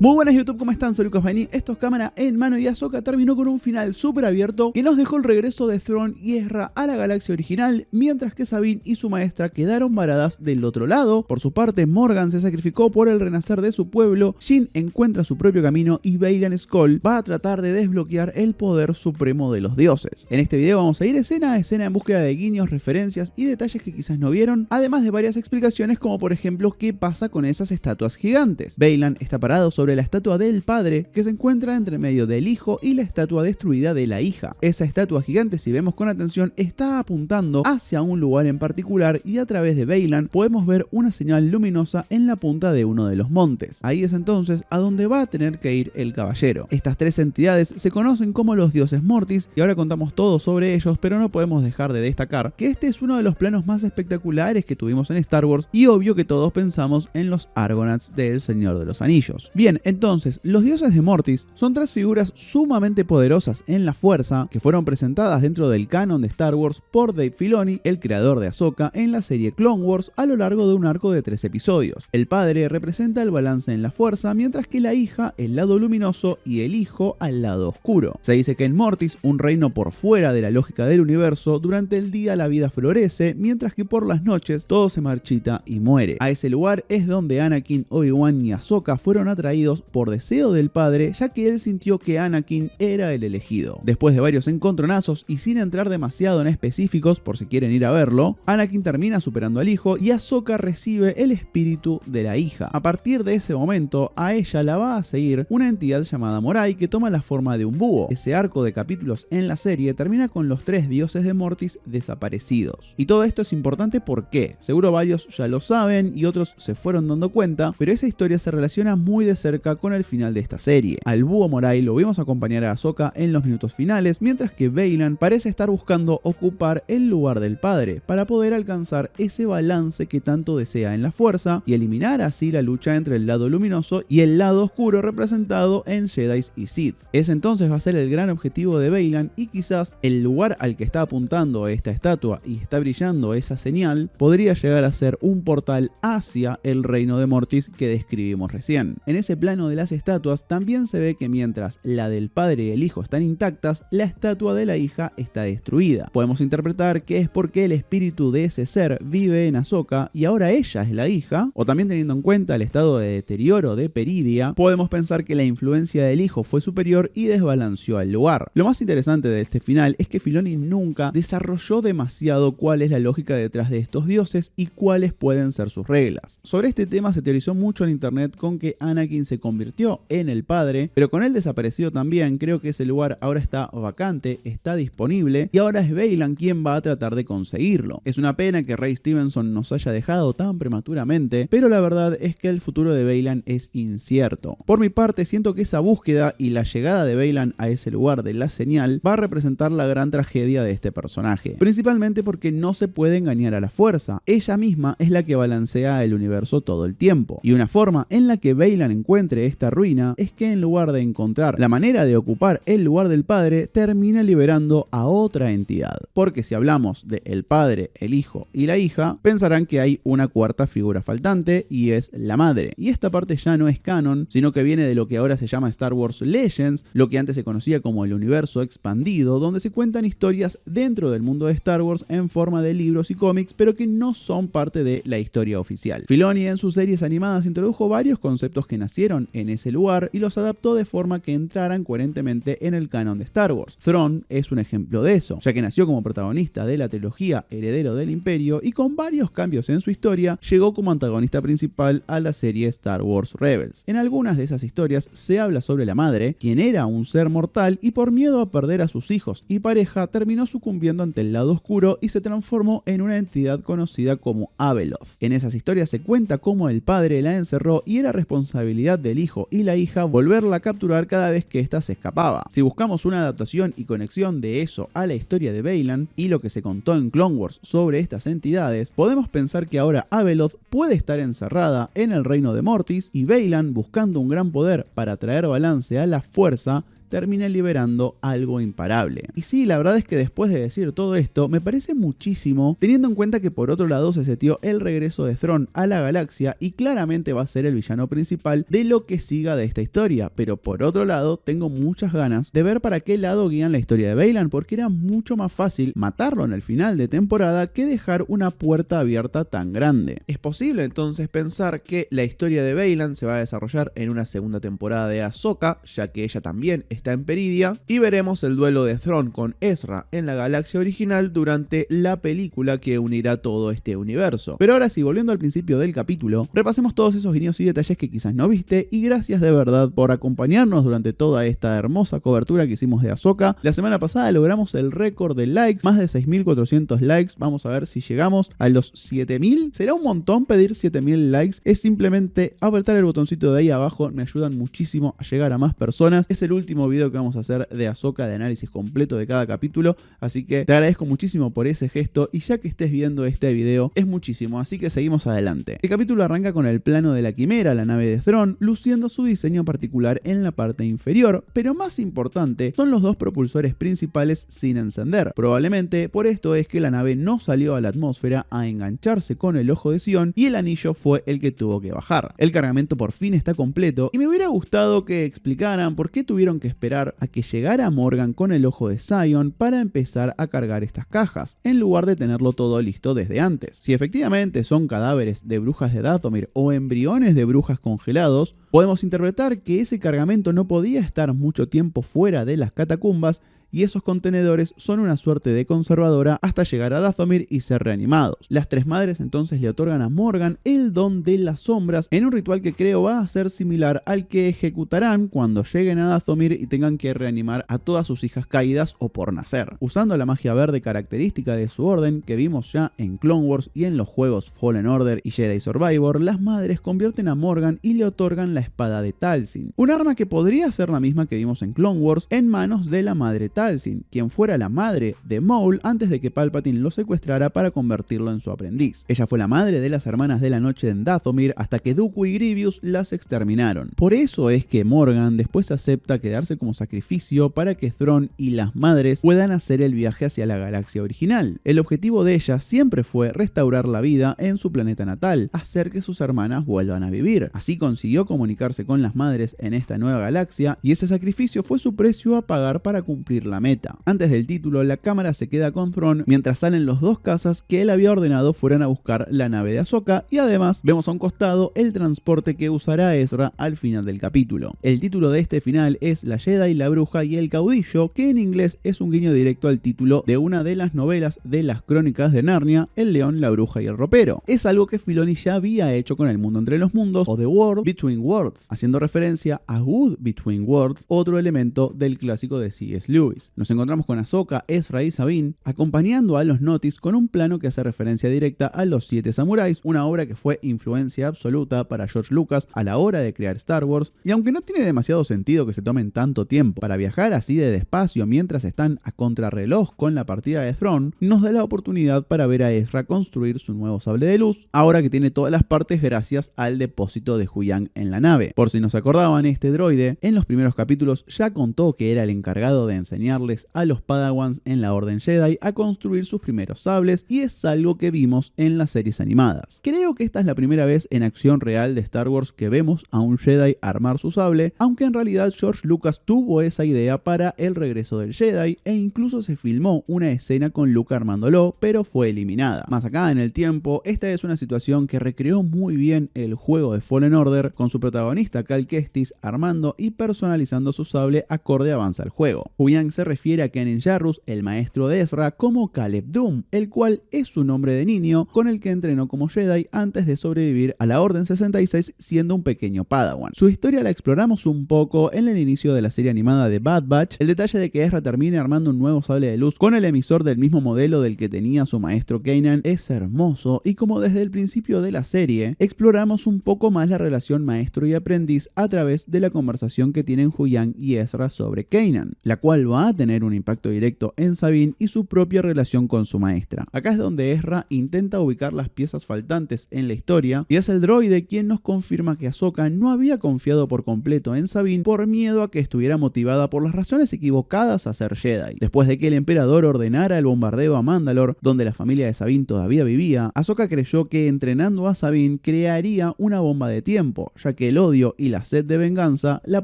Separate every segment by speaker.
Speaker 1: Muy buenas YouTube, ¿cómo están? Soy Lucas Baini, esto es Cámara en Mano y Ahsoka terminó con un final súper abierto que nos dejó el regreso de Thrawn y Ezra a la galaxia original, mientras que Sabine y su maestra quedaron varadas del otro lado. Por su parte, Morgan se sacrificó por el renacer de su pueblo, Jyn encuentra su propio camino y Baylan Skoll va a tratar de desbloquear el poder supremo de los dioses. En este video vamos a ir escena a escena en búsqueda de guiños, referencias y detalles que quizás no vieron, además de varias explicaciones como por ejemplo qué pasa con esas estatuas gigantes. Baylan está parado sobre la estatua del padre que se encuentra entre medio del hijo y la estatua destruida de la hija. Esa estatua gigante, si vemos con atención, está apuntando hacia un lugar en particular y a través de Baylan podemos ver una señal luminosa en la punta de uno de los montes. Ahí es entonces a donde va a tener que ir el caballero. Estas tres entidades se conocen como los dioses Mortis y ahora contamos todo sobre ellos, pero no podemos dejar de destacar que este es uno de los planos más espectaculares que tuvimos en Star Wars y obvio que todos pensamos en los Argonauts del Señor de los Anillos. Bien, entonces, los dioses de Mortis son tres figuras sumamente poderosas en la fuerza que fueron presentadas dentro del canon de Star Wars por Dave Filoni, el creador de Ahsoka, en la serie Clone Wars a lo largo de un arco de 3 episodios. El padre representa el balance en la fuerza, mientras que la hija el lado luminoso y el hijo al lado oscuro. Se dice que en Mortis, un reino por fuera de la lógica del universo, durante el día la vida florece, mientras que por las noches todo se marchita y muere. A ese lugar es donde Anakin, Obi-Wan y Ahsoka fueron atraídos por deseo del padre, ya que él sintió que Anakin era el elegido. Después de varios encontronazos y sin entrar demasiado en específicos por si quieren ir a verlo, Anakin termina superando al hijo y Ahsoka recibe el espíritu de la hija. A partir de ese momento, a ella la va a seguir una entidad llamada Morai que toma la forma de un búho. Ese arco de capítulos en la serie termina con los tres dioses de Mortis desaparecidos. Y todo esto es importante porque seguro varios ya lo saben y otros se fueron dando cuenta, pero esa historia se relaciona muy de cerca con el final de esta serie. Al búho Morai lo vimos acompañar a Ahsoka en los minutos finales, mientras que Baylan parece estar buscando ocupar el lugar del padre para poder alcanzar ese balance que tanto desea en la fuerza y eliminar así la lucha entre el lado luminoso y el lado oscuro representado en Jedi y Sith. Ese entonces va a ser el gran objetivo de Baylan y quizás el lugar al que está apuntando esta estatua y está brillando esa señal podría llegar a ser un portal hacia el reino de Mortis que describimos recién. En ese plano de las estatuas también se ve que mientras la del padre y el hijo están intactas, la estatua de la hija está destruida. Podemos interpretar que es porque el espíritu de ese ser vive en Ahsoka y ahora ella es la hija, o también teniendo en cuenta el estado de deterioro de Peridia, podemos pensar que la influencia del hijo fue superior y desbalanceó al lugar. Lo más interesante de este final es que Filoni nunca desarrolló demasiado cuál es la lógica detrás de estos dioses y cuáles pueden ser sus reglas. Sobre este tema se teorizó mucho en internet con que Anakin se convirtió en el padre, pero con él desaparecido también, creo que ese lugar ahora está vacante, está disponible y ahora es Baylan quien va a tratar de conseguirlo. Es una pena que Ray Stevenson nos haya dejado tan prematuramente, pero la verdad es que el futuro de Baylan es incierto. Por mi parte, siento que esa búsqueda y la llegada de Baylan a ese lugar de la señal va a representar la gran tragedia de este personaje, principalmente porque no se puede engañar a la fuerza. Ella misma es la que balancea el universo todo el tiempo, y una forma en la que Baylan encuentre esta ruina es que en lugar de encontrar la manera de ocupar el lugar del padre, termina liberando a otra entidad. Porque si hablamos de el padre, el hijo y la hija, pensarán que hay una cuarta figura faltante y es la madre. Y esta parte ya no es canon, sino que viene de lo que ahora se llama Star Wars Legends, lo que antes se conocía como el universo expandido, donde se cuentan historias dentro del mundo de Star Wars en forma de libros y cómics, pero que no son parte de la historia oficial. Filoni en sus series animadas introdujo varios conceptos que nacieron en ese lugar y los adaptó de forma que entraran coherentemente en el canon de Star Wars. Thrawn es un ejemplo de eso, ya que nació como protagonista de la trilogía Heredero del Imperio y con varios cambios en su historia llegó como antagonista principal a la serie Star Wars Rebels. En algunas de esas historias se habla sobre la madre, quien era un ser mortal y por miedo a perder a sus hijos y pareja terminó sucumbiendo ante el lado oscuro y se transformó en una entidad conocida como Abeloth. En esas historias se cuenta cómo el padre la encerró y era responsabilidad del hijo y la hija volverla a capturar cada vez que ésta se escapaba. Si buscamos una adaptación y conexión de eso a la historia de Baylan y lo que se contó en Clone Wars sobre estas entidades, podemos pensar que ahora Abeloth puede estar encerrada en el reino de Mortis y Baylan, buscando un gran poder para traer balance a la fuerza, termine liberando algo imparable. Y sí, la verdad es que después de decir todo esto, me parece muchísimo, teniendo en cuenta que por otro lado se setió el regreso de Thrawn a la galaxia y claramente va a ser el villano principal de lo que siga de esta historia, pero por otro lado tengo muchas ganas de ver para qué lado guían la historia de Baylan, porque era mucho más fácil matarlo en el final de temporada que dejar una puerta abierta tan grande. Es posible entonces pensar que la historia de Baylan se va a desarrollar en una segunda temporada de Ahsoka, ya que ella también está en Peridia, y veremos el duelo de Thrawn con Ezra en la galaxia original durante la película que unirá todo este universo. Pero ahora sí, volviendo al principio del capítulo, repasemos todos esos guiños y detalles que quizás no viste, y gracias de verdad por acompañarnos durante toda esta hermosa cobertura que hicimos de Ahsoka. La semana pasada logramos el récord de likes, más de 6.400 likes, vamos a ver si llegamos a los 7.000. ¿Será un montón pedir 7.000 likes? Es simplemente apretar el botoncito de ahí abajo, me ayudan muchísimo a llegar a más personas. Es el último video que vamos a hacer de Ahsoka, de análisis completo de cada capítulo, así que te agradezco muchísimo por ese gesto, y ya que estés viendo este video es muchísimo, así que seguimos adelante. El capítulo arranca con el plano de la Quimera, la nave de Thrawn, luciendo su diseño particular en la parte inferior, pero más importante son los dos propulsores principales sin encender. Probablemente por esto es que la nave no salió a la atmósfera a engancharse con el ojo de Sion y el anillo fue el que tuvo que bajar. El cargamento por fin está completo y me hubiera gustado que explicaran por qué tuvieron que esperar a que llegara Morgan con el ojo de Sion para empezar a cargar estas cajas, en lugar de tenerlo todo listo desde antes. Si efectivamente son cadáveres de brujas de Dathomir o embriones de brujas congelados, podemos interpretar que ese cargamento no podía estar mucho tiempo fuera de las catacumbas, y esos contenedores son una suerte de conservadora hasta llegar a Dathomir y ser reanimados. Las tres madres entonces le otorgan a Morgan el don de las sombras en un ritual que creo va a ser similar al que ejecutarán cuando lleguen a Dathomir y tengan que reanimar a todas sus hijas caídas o por nacer. Usando la magia verde característica de su orden que vimos ya en Clone Wars y en los juegos Fallen Order y Jedi Survivor, las madres convierten a Morgan y le otorgan la espada de Talzin, un arma que podría ser la misma que vimos en Clone Wars, en manos de la madre Talzin, quien fuera la madre de Maul antes de que Palpatine lo secuestrara para convertirlo en su aprendiz. Ella fue la madre de las hermanas de la noche en Dathomir hasta que Dooku y Grievous las exterminaron. Por eso es que Morgan después acepta quedarse como sacrificio para que Thrawn y las madres puedan hacer el viaje hacia la galaxia original. El objetivo de ella siempre fue restaurar la vida en su planeta natal, hacer que sus hermanas vuelvan a vivir. Así consiguió comunicarse con las madres en esta nueva galaxia, y ese sacrificio fue su precio a pagar para cumplir la meta. Antes del título, la cámara se queda con Thrawn mientras salen los dos cazas que él había ordenado fueran a buscar la nave de Ahsoka, y además vemos a un costado el transporte que usará Ezra al final del capítulo. El título de este final es La Jedi, la Bruja y el Caudillo, que en inglés es un guiño directo al título de una de las novelas de las Crónicas de Narnia, El León, la Bruja y el Ropero. Es algo que Filoni ya había hecho con El Mundo entre los Mundos o The World Between Worlds, haciendo referencia a Good Between Worlds, otro elemento del clásico de C.S. Lewis. Nos encontramos con Ahsoka, Ezra y Sabine acompañando a los Notis con un plano que hace referencia directa a Los Siete Samuráis, una obra que fue influencia absoluta para George Lucas a la hora de crear Star Wars, y aunque no tiene demasiado sentido que se tomen tanto tiempo para viajar así de despacio mientras están a contrarreloj con la partida de Thrawn, nos da la oportunidad para ver a Ezra construir su nuevo sable de luz, ahora que tiene todas las partes gracias al depósito de Huyang en la nave. Por si no se acordaban, este droide en los primeros capítulos ya contó que era el encargado de enseñarles a los Padawans en la Orden Jedi a construir sus primeros sables, y es algo que vimos en las series animadas. Creo que esta es la primera vez en acción real de Star Wars que vemos a un Jedi armar su sable, aunque en realidad George Lucas tuvo esa idea para El Regreso del Jedi e incluso se filmó una escena con Luke armándolo, pero fue eliminada. Más acá en el tiempo, esta es una situación que recreó muy bien el juego de Fallen Order, con su protagonista Cal Kestis armando y personalizando su sable acorde avanza el juego. Huyang se refiere a Kanan Jarrus, el maestro de Ezra, como Caleb Doom, el cual es su nombre de niño con el que entrenó como Jedi antes de sobrevivir a la Orden 66 siendo un pequeño Padawan. Su historia la exploramos un poco en el inicio de la serie animada de Bad Batch. El detalle de que Ezra termine armando un nuevo sable de luz con el emisor del mismo modelo del que tenía su maestro Kanan es hermoso, y como desde el principio de la serie exploramos un poco más la relación maestro maestro y aprendiz a través de la conversación que tienen Huyang y Ezra sobre Kanan, la cual va a tener un impacto directo en Sabine y su propia relación con su maestra. Acá es donde Ezra intenta ubicar las piezas faltantes en la historia y es el droide quien nos confirma que Ahsoka no había confiado por completo en Sabine por miedo a que estuviera motivada por las razones equivocadas a ser Jedi. Después de que el emperador ordenara el bombardeo a Mandalore, donde la familia de Sabine todavía vivía, Ahsoka creyó que entrenando a Sabine crearía una bomba de tiempo, ya que el odio y la sed de venganza la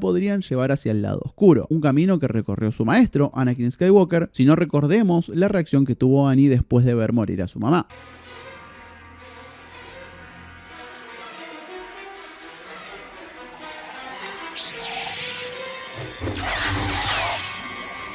Speaker 1: podrían llevar hacia el lado oscuro, un camino que recorrió su maestro, Anakin Skywalker, si no recordemos la reacción que tuvo Annie después de ver morir a su mamá.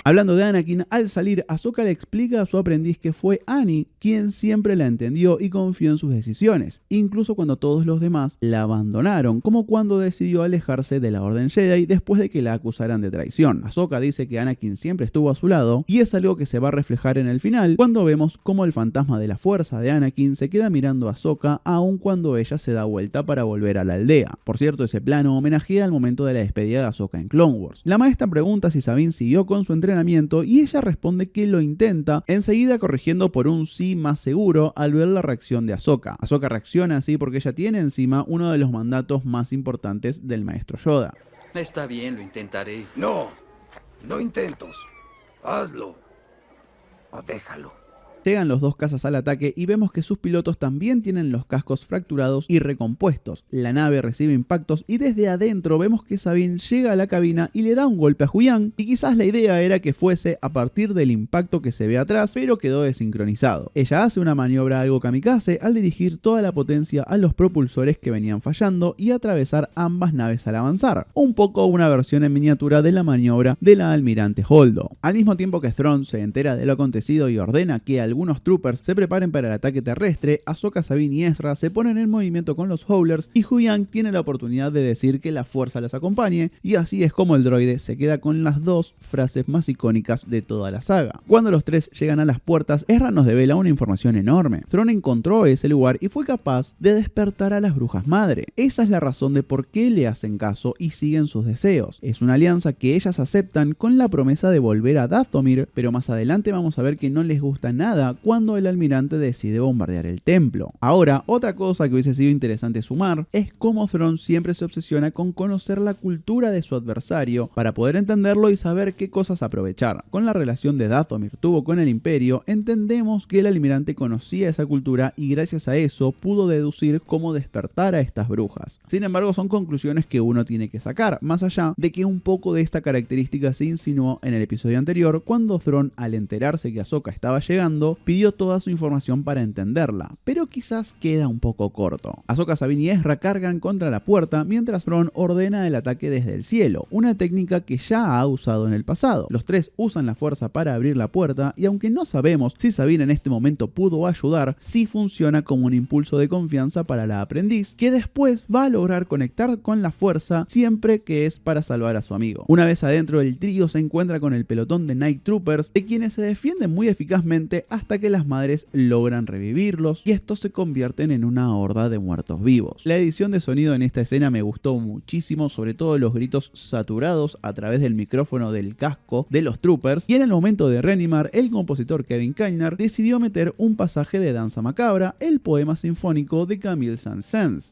Speaker 1: Hablando de Anakin, al salir, Ahsoka le explica a su aprendiz que fue Annie quien siempre la entendió y confió en sus decisiones, incluso cuando todos los demás la abandonaron, como cuando decidió alejarse de la Orden Jedi después de que la acusaran de traición. Ahsoka dice que Anakin siempre estuvo a su lado, y es algo que se va a reflejar en el final, cuando vemos cómo el fantasma de la fuerza de Anakin se queda mirando a Ahsoka aun cuando ella se da vuelta para volver a la aldea. Por cierto, ese plano homenajea al momento de la despedida de Ahsoka en Clone Wars. La maestra pregunta si Sabine siguió con su entrenamiento y ella responde que lo intenta, enseguida corrigiendo por un sí más seguro al ver la reacción de Ahsoka. Ahsoka reacciona así porque ella tiene encima uno de los mandatos más importantes del maestro Yoda.
Speaker 2: Está bien, lo intentaré.
Speaker 3: No intentos. Hazlo. O déjalo.
Speaker 1: Llegan los dos cazas al ataque y vemos que sus pilotos también tienen los cascos fracturados y recompuestos. La nave recibe impactos y desde adentro vemos que Sabine llega a la cabina y le da un golpe a Huyang, y quizás la idea era que fuese a partir del impacto que se ve atrás, pero quedó desincronizado. Ella hace una maniobra algo kamikaze al dirigir toda la potencia a los propulsores que venían fallando y atravesar ambas naves al avanzar. Un poco una versión en miniatura de la maniobra de la almirante Holdo. Al mismo tiempo que Thrawn se entera de lo acontecido y ordena que algunos troopers se preparen para el ataque terrestre, Ahsoka, Sabine y Ezra se ponen en movimiento con los Howlers y Huyang tiene la oportunidad de decir que la fuerza los acompañe, y así es como el droide se queda con las dos frases más icónicas de toda la saga. Cuando los tres llegan a las puertas, Ezra nos devela una información enorme. Thrawn encontró ese lugar y fue capaz de despertar a las brujas madre. Esa es la razón de por qué le hacen caso y siguen sus deseos. Es una alianza que ellas aceptan con la promesa de volver a Dathomir, pero más adelante vamos a ver que no les gusta nada cuando el almirante decide bombardear el templo. Ahora, otra cosa que hubiese sido interesante sumar es cómo Thrawn siempre se obsesiona con conocer la cultura de su adversario para poder entenderlo y saber qué cosas aprovechar. Con la relación de Dathomir tuvo con el Imperio, entendemos que el almirante conocía esa cultura y gracias a eso pudo deducir cómo despertar a estas brujas. Sin embargo, son conclusiones que uno tiene que sacar, más allá de que un poco de esta característica se insinuó en el episodio anterior, cuando Thrawn, al enterarse que Ahsoka estaba llegando, pidió toda su información para entenderla, pero quizás queda un poco corto. Ahsoka, Sabine y Ezra cargan contra la puerta mientras Thrawn ordena el ataque desde el cielo, una técnica que ya ha usado en el pasado. Los tres usan la fuerza para abrir la puerta y aunque no sabemos si Sabine en este momento pudo ayudar, sí funciona como un impulso de confianza para la aprendiz, que después va a lograr conectar con la fuerza siempre que es para salvar a su amigo. Una vez adentro, el trío se encuentra con el pelotón de Night Troopers, de quienes se defienden muy eficazmente hasta que las madres logran revivirlos y estos se convierten en una horda de muertos vivos. La edición de sonido en esta escena me gustó muchísimo, sobre todo los gritos saturados a través del micrófono del casco de los troopers, y en el momento de reanimar, el compositor Kevin Kiner decidió meter un pasaje de Danza Macabra, el poema sinfónico de Camille Saint-Saëns.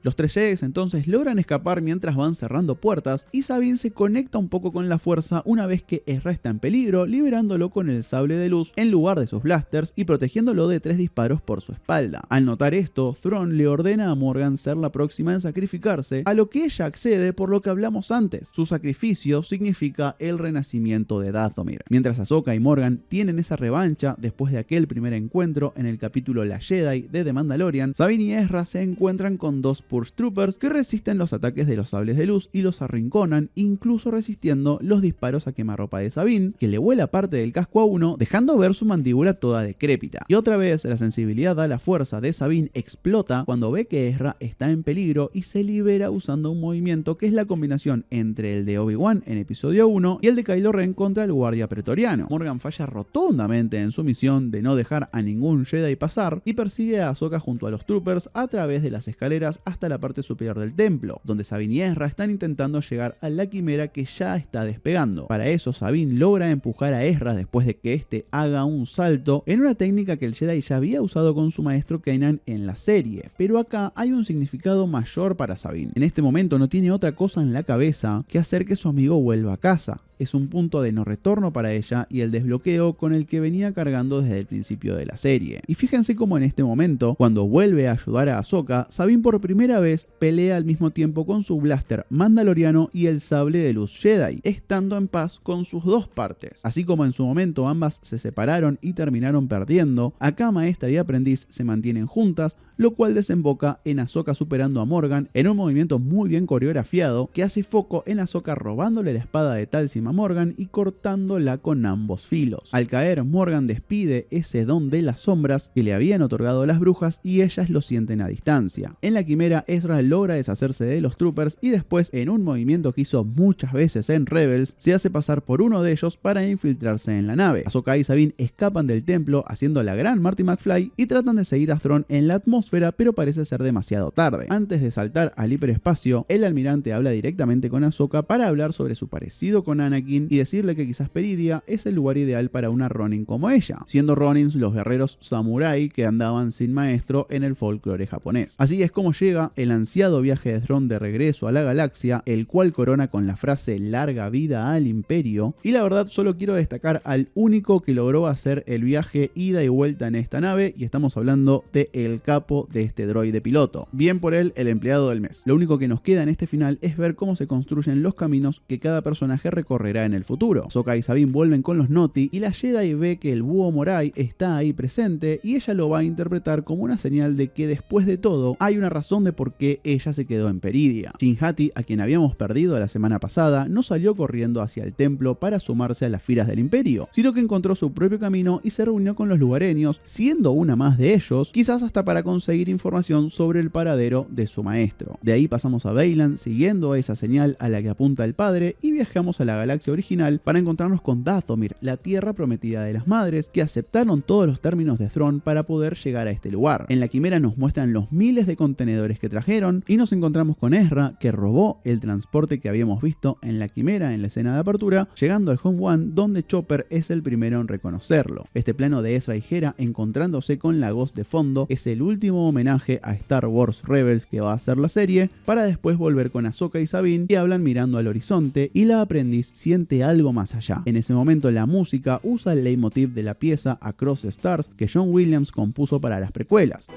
Speaker 1: Los tres Jedis entonces logran escapar mientras van cerrando puertas y Sabine se conecta un poco con la fuerza una vez que Ezra está en peligro, liberándolo con el sable de luz en lugar de sus blasters y protegiéndolo de 3 disparos por su espalda. Al notar esto, Thrawn le ordena a Morgan ser la próxima en sacrificarse, a lo que ella accede por lo que hablamos antes. Su sacrificio significa el renacimiento de Dathomir. Mientras Ahsoka y Morgan tienen esa revancha después de aquel primer encuentro en el capítulo La Jedi de The Mandalorian, Sabine y Ezra se encuentran con dos Purge Troopers que resisten los ataques de los sables de luz y los arrinconan, incluso resistiendo los disparos a quemarropa de Sabine, que le vuela parte del casco a uno, dejando ver su mandíbula toda decrépita. Y otra vez, la sensibilidad a la fuerza de Sabine explota cuando ve que Ezra está en peligro y se libera usando un movimiento que es la combinación entre el de Obi-Wan en episodio 1 y el de Kylo Ren contra el guardia pretoriano. Morgan falla rotundamente en su misión de no dejar a ningún Jedi pasar y persigue a Ahsoka junto a los troopers a través de las escaleras hasta la parte superior del templo, donde Sabine y Ezra están intentando llegar a la quimera que ya está despegando. Para eso Sabine logra empujar a Ezra después de que este haga un salto en una técnica que el Jedi ya había usado con su maestro Kanan en la serie, pero acá hay un significado mayor para Sabine. En este momento no tiene otra cosa en la cabeza que hacer que su amigo vuelva a casa. Es un punto de no retorno para ella y el desbloqueo con el que venía cargando desde el principio de la serie. Y fíjense cómo en este momento, cuando vuelve a ayudar a Ahsoka, Sabine por primera vez pelea al mismo tiempo con su blaster mandaloriano y el sable de luz Jedi, estando en paz con sus dos partes. Así como en su momento ambas se separaron y terminaron perdiendo, acá maestra y aprendiz se mantienen juntas, lo cual desemboca en Ahsoka superando a Morgan en un movimiento muy bien coreografiado que hace foco en Ahsoka robándole la espada de Talsim a Morgan y cortándola con ambos filos. Al caer, Morgan despide ese don de las sombras que le habían otorgado las brujas y ellas lo sienten a distancia. En la quimera, Ezra logra deshacerse de los troopers y después, en un movimiento que hizo muchas veces en Rebels, se hace pasar por uno de ellos para infiltrarse en la nave. Ahsoka y Sabine escapan del templo haciendo la gran Marty McFly y tratan de seguir a Thrawn en la atmósfera, pero parece ser demasiado tarde. Antes de saltar al hiperespacio, el almirante habla directamente con Ahsoka para hablar sobre su parecido con Anakin y decirle que quizás Peridia es el lugar ideal para una Ronin como ella, siendo Ronins los guerreros samurái que andaban sin maestro en el folclore japonés. Así es como llega el ansiado viaje de Thrawn de regreso a la galaxia, el cual corona con la frase larga vida al imperio, y la verdad solo quiero destacar al único que logró hacer el viaje ida y vuelta en esta nave, y estamos hablando de el capo de este droide piloto. Bien por él, el empleado del mes. Lo único que nos queda en este final es ver cómo se construyen los caminos que cada personaje recorrerá en el futuro. Ahsoka y Sabine vuelven con los Noti y la Jedi ve que el búho Morai está ahí presente y ella lo va a interpretar como una señal de que después de todo hay una razón de por qué ella se quedó en Peridia. Shin-Hati, a quien habíamos perdido la semana pasada, no salió corriendo hacia el templo para sumarse a las filas del imperio, sino que encontró su propio camino y se reunió con los lugareños, siendo una más de ellos, quizás hasta para conseguir información sobre el paradero de su maestro. De ahí pasamos a Baylan siguiendo esa señal a la que apunta el padre y viajamos a la galaxia original para encontrarnos con Dathomir, la tierra prometida de las madres, que aceptaron todos los términos de Thrawn para poder llegar a este lugar. En la quimera nos muestran los miles de contenedores que trajeron y nos encontramos con Ezra, que robó el transporte que habíamos visto en la quimera en la escena de apertura, llegando al Home One, donde Chopper es el primero en reconocerlo. Este plano de Ezra y Hera encontrándose con la Ghost de fondo es el último homenaje a Star Wars Rebels que va a ser la serie, para después volver con Ahsoka y Sabine, que hablan mirando al horizonte y la aprendiz siente algo más allá. En ese momento la música usa el leitmotiv de la pieza Across the Stars que John Williams compuso para las precuelas.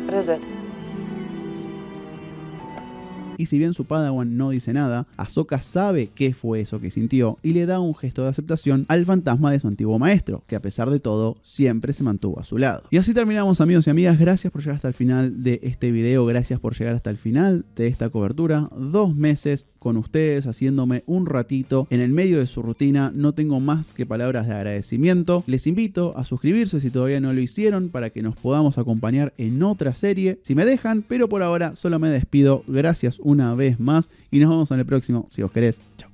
Speaker 4: What is it?
Speaker 1: Y si bien su Padawan no dice nada, Ahsoka sabe qué fue eso que sintió y le da un gesto de aceptación al fantasma de su antiguo maestro, que a pesar de todo, siempre se mantuvo a su lado. Y así terminamos, amigos y amigas. Gracias por llegar hasta el final de este video, gracias por llegar hasta el final de esta cobertura. 2 meses con ustedes, haciéndome un ratito en el medio de su rutina. No tengo más que palabras de agradecimiento. Les invito a suscribirse si todavía no lo hicieron, para que nos podamos acompañar en otra serie, si me dejan, pero por ahora solo me despido. Gracias una vez más y nos vemos en el próximo, si os querés. Chao.